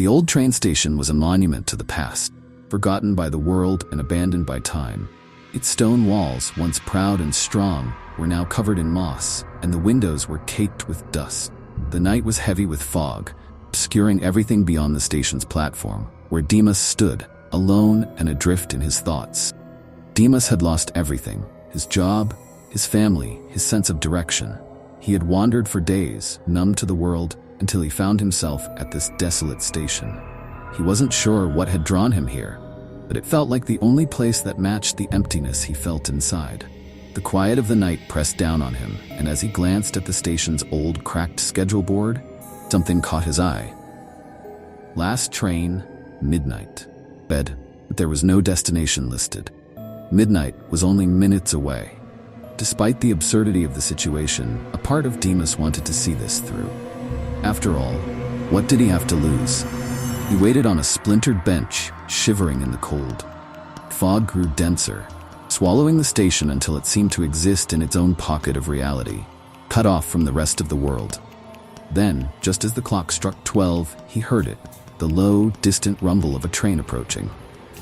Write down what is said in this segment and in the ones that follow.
The old train station was a monument to the past, forgotten by the world and abandoned by time. Its stone walls, once proud and strong, were now covered in moss, and the windows were caked with dust. The night was heavy with fog, obscuring everything beyond the station's platform, where Dimas stood, alone and adrift in his thoughts. Dimas had lost everything: his job, his family, his sense of direction. He had wandered for days, numb to the world, until he found himself at this desolate station. He wasn't sure what had drawn him here, but it felt like the only place that matched the emptiness he felt inside. The quiet of the night pressed down on him, and as he glanced at the station's old, cracked schedule board, something caught his eye. Last train, midnight. But there was no destination listed. Midnight was only minutes away. Despite the absurdity of the situation, a part of Dimas wanted to see this through. After all, what did he have to lose? He waited on a splintered bench, shivering in the cold. Fog grew denser, swallowing the station until it seemed to exist in its own pocket of reality, cut off from the rest of the world. Then, just as the clock struck 12, he heard it, the low, distant rumble of a train approaching.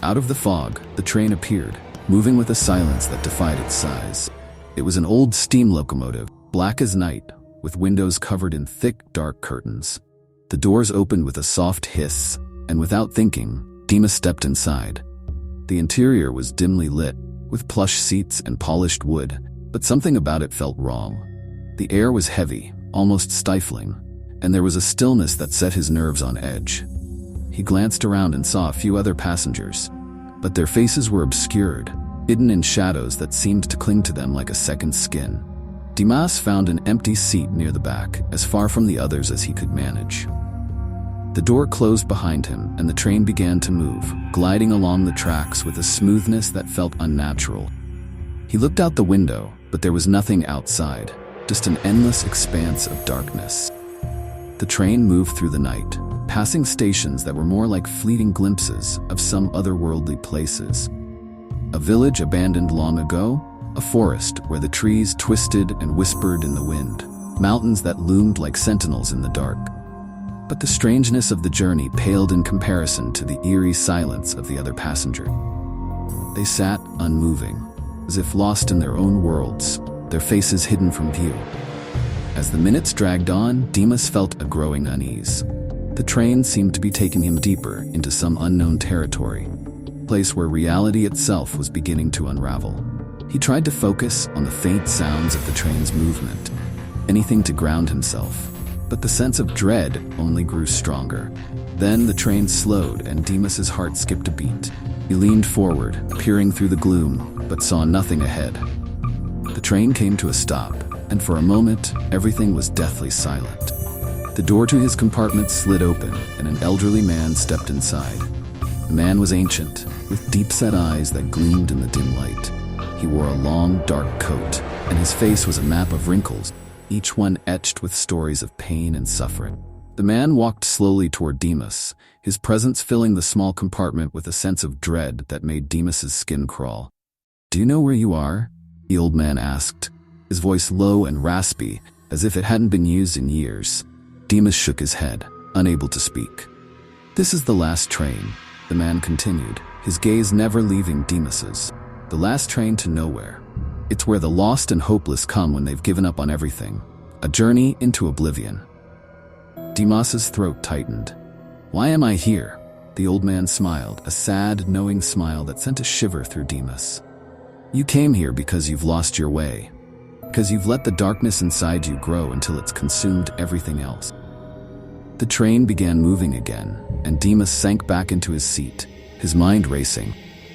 Out of the fog, the train appeared, moving with a silence that defied its size. It was an old steam locomotive, black as night, with windows covered in thick, dark curtains. The doors opened with a soft hiss, and without thinking, Dimas stepped inside. The interior was dimly lit, with plush seats and polished wood, but something about it felt wrong. The air was heavy, almost stifling, and there was a stillness that set his nerves on edge. He glanced around and saw a few other passengers, but their faces were obscured, hidden in shadows that seemed to cling to them like a second skin. Dimas found an empty seat near the back, as far from the others as he could manage. The door closed behind him, and the train began to move, gliding along the tracks with a smoothness that felt unnatural. He looked out the window, but there was nothing outside, just an endless expanse of darkness. The train moved through the night, passing stations that were more like fleeting glimpses of some otherworldly places. A village abandoned long ago, a forest where the trees twisted and whispered in the wind, mountains that loomed like sentinels in the dark. But the strangeness of the journey paled in comparison to the eerie silence of the other passenger. They sat unmoving, as if lost in their own worlds, their faces hidden from view. As the minutes dragged on, Dimas felt a growing unease. The train seemed to be taking him deeper into some unknown territory, a place where reality itself was beginning to unravel. He tried to focus on the faint sounds of the train's movement, anything to ground himself, but the sense of dread only grew stronger. Then the train slowed and Dimas's heart skipped a beat. He leaned forward, peering through the gloom, but saw nothing ahead. The train came to a stop, and for a moment, everything was deathly silent. The door to his compartment slid open, and an elderly man stepped inside. The man was ancient, with deep-set eyes that gleamed in the dim light. He wore a long, dark coat, and his face was a map of wrinkles, each one etched with stories of pain and suffering. The man walked slowly toward Dimas, his presence filling the small compartment with a sense of dread that made Dimas's skin crawl. "Do you know where you are?" the old man asked, his voice low and raspy, as if it hadn't been used in years. Dimas shook his head, unable to speak. "This is the last train," the man continued, his gaze never leaving Dimas's. "The last train to nowhere. It's where the lost and hopeless come when they've given up on everything. A journey into oblivion." Dimas's throat tightened. "Why am I here?" The old man smiled, a sad, knowing smile that sent a shiver through Dimas. "You came here because you've lost your way. Because you've let the darkness inside you grow until it's consumed everything else." The train began moving again, and Dimas sank back into his seat, his mind racing.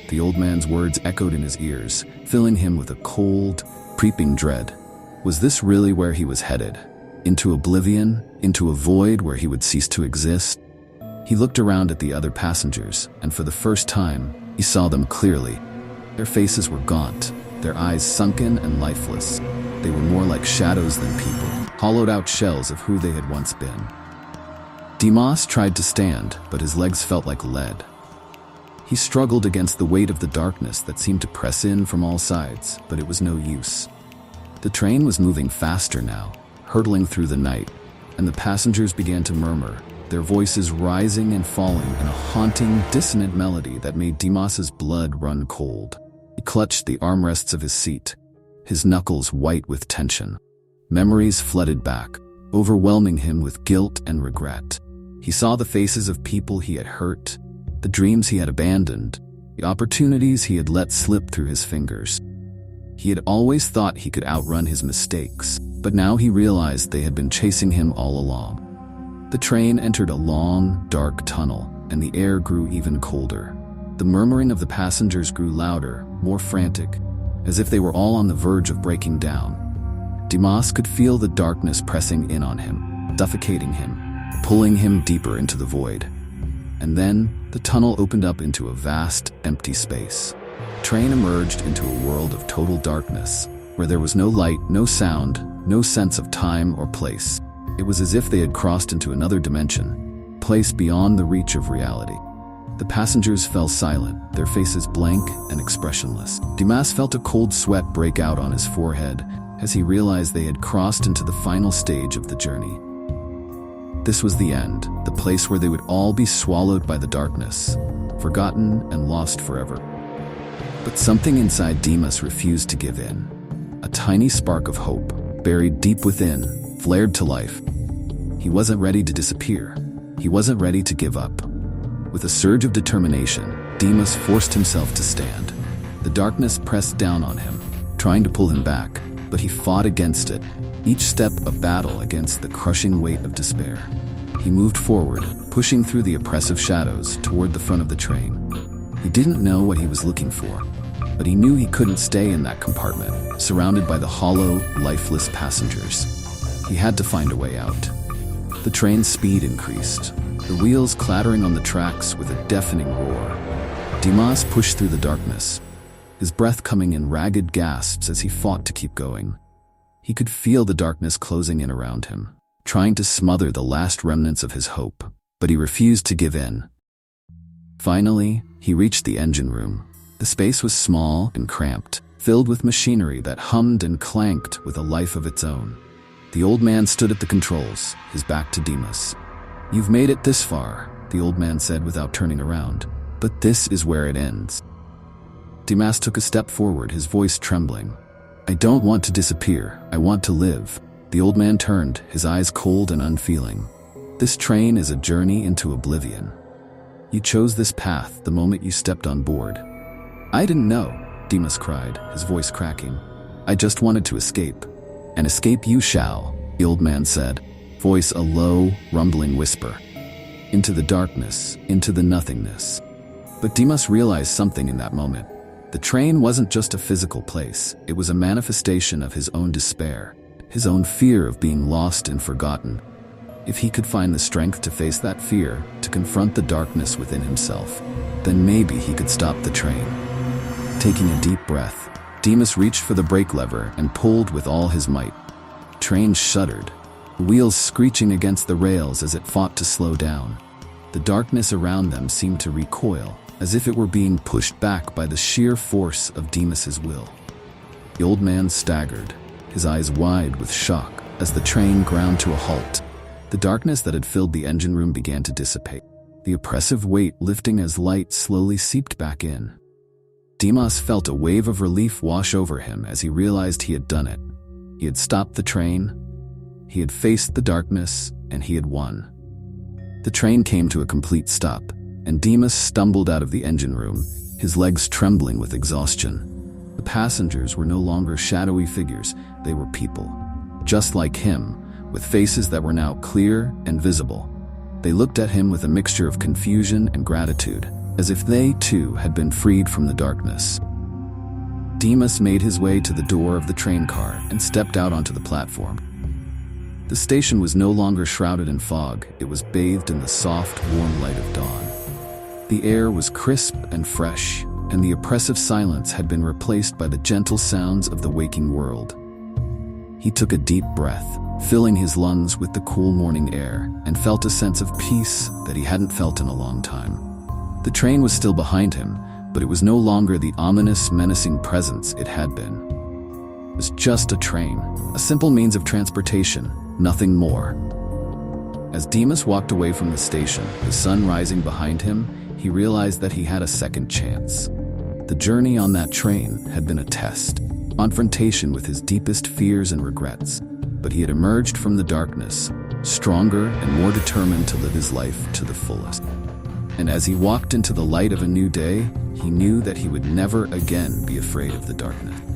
The old man's words echoed in his ears, filling him with a cold, creeping dread. Was this really where he was headed? Into oblivion? Into a void where he would cease to exist? He looked around at the other passengers, and for the first time, he saw them clearly. Their faces were gaunt, their eyes sunken and lifeless. They were more like shadows than people, hollowed-out shells of who they had once been. Dimas tried to stand, but his legs felt like lead. He struggled against the weight of the darkness that seemed to press in from all sides, but it was no use. The train was moving faster now, hurtling through the night, and the passengers began to murmur, their voices rising and falling in a haunting, dissonant melody that made Dimas's blood run cold. He clutched the armrests of his seat, his knuckles white with tension. Memories flooded back, overwhelming him with guilt and regret. He saw the faces of people he had hurt, the dreams he had abandoned, the opportunities he had let slip through his fingers. He had always thought he could outrun his mistakes, but now he realized they had been chasing him all along. The train entered a long, dark tunnel, and the air grew even colder. The murmuring of the passengers grew louder, more frantic, as if they were all on the verge of breaking down. Dimas could feel the darkness pressing in on him, suffocating him, pulling him deeper into the void. And then, the tunnel opened up into a vast, empty space. The train emerged into a world of total darkness, where there was no light, no sound, no sense of time or place. It was as if they had crossed into another dimension, a place beyond the reach of reality. The passengers fell silent, their faces blank and expressionless. Dimas felt a cold sweat break out on his forehead as he realized they had crossed into the final stage of the journey. This was the end, the place where they would all be swallowed by the darkness, forgotten and lost forever. But something inside Dimas refused to give in. A tiny spark of hope, buried deep within, flared to life. He wasn't ready to disappear. He wasn't ready to give up. With a surge of determination, Dimas forced himself to stand. The darkness pressed down on him, trying to pull him back, but he fought against it, each step a battle against the crushing weight of despair. He moved forward, pushing through the oppressive shadows toward the front of the train. He didn't know what he was looking for, but he knew he couldn't stay in that compartment, surrounded by the hollow, lifeless passengers. He had to find a way out. The train's speed increased, the wheels clattering on the tracks with a deafening roar. Dimas pushed through the darkness, his breath coming in ragged gasps as he fought to keep going. He could feel the darkness closing in around him, trying to smother the last remnants of his hope, but he refused to give in. Finally, he reached the engine room. The space was small and cramped, filled with machinery that hummed and clanked with a life of its own. The old man stood at the controls, his back to Dimas. "You've made it this far," the old man said without turning around, "but this is where it ends." Dimas took a step forward, his voice trembling. "I don't want to disappear, I want to live." The old man turned, his eyes cold and unfeeling. "This train is a journey into oblivion. You chose this path the moment you stepped on board." "I didn't know," Dimas cried, his voice cracking. "I just wanted to escape." "And escape you shall," the old man said, voice a low, rumbling whisper. "Into the darkness, into the nothingness." But Dimas realized something in that moment. The train wasn't just a physical place, it was a manifestation of his own despair, his own fear of being lost and forgotten. If he could find the strength to face that fear, to confront the darkness within himself, then maybe he could stop the train. Taking a deep breath, Dimas reached for the brake lever and pulled with all his might. The train shuddered, the wheels screeching against the rails as it fought to slow down. The darkness around them seemed to recoil, as if it were being pushed back by the sheer force of Dimas's will. The old man staggered, his eyes wide with shock, as the train ground to a halt. The darkness that had filled the engine room began to dissipate, the oppressive weight lifting as light slowly seeped back in. Dimas felt a wave of relief wash over him as he realized he had done it. He had stopped the train, he had faced the darkness, and he had won. The train came to a complete stop, and Dimas stumbled out of the engine room, his legs trembling with exhaustion. The passengers were no longer shadowy figures, they were people, just like him, with faces that were now clear and visible. They looked at him with a mixture of confusion and gratitude, as if they, too, had been freed from the darkness. Dimas made his way to the door of the train car and stepped out onto the platform. The station was no longer shrouded in fog, it was bathed in the soft, warm light of dawn. The air was crisp and fresh, and the oppressive silence had been replaced by the gentle sounds of the waking world. He took a deep breath, filling his lungs with the cool morning air, and felt a sense of peace that he hadn't felt in a long time. The train was still behind him, but it was no longer the ominous, menacing presence it had been. It was just a train, a simple means of transportation, nothing more. As Dimas walked away from the station, the sun rising behind him, he realized that he had a second chance. The journey on that train had been a test, confrontation with his deepest fears and regrets, but he had emerged from the darkness, stronger and more determined to live his life to the fullest. And as he walked into the light of a new day, he knew that he would never again be afraid of the darkness.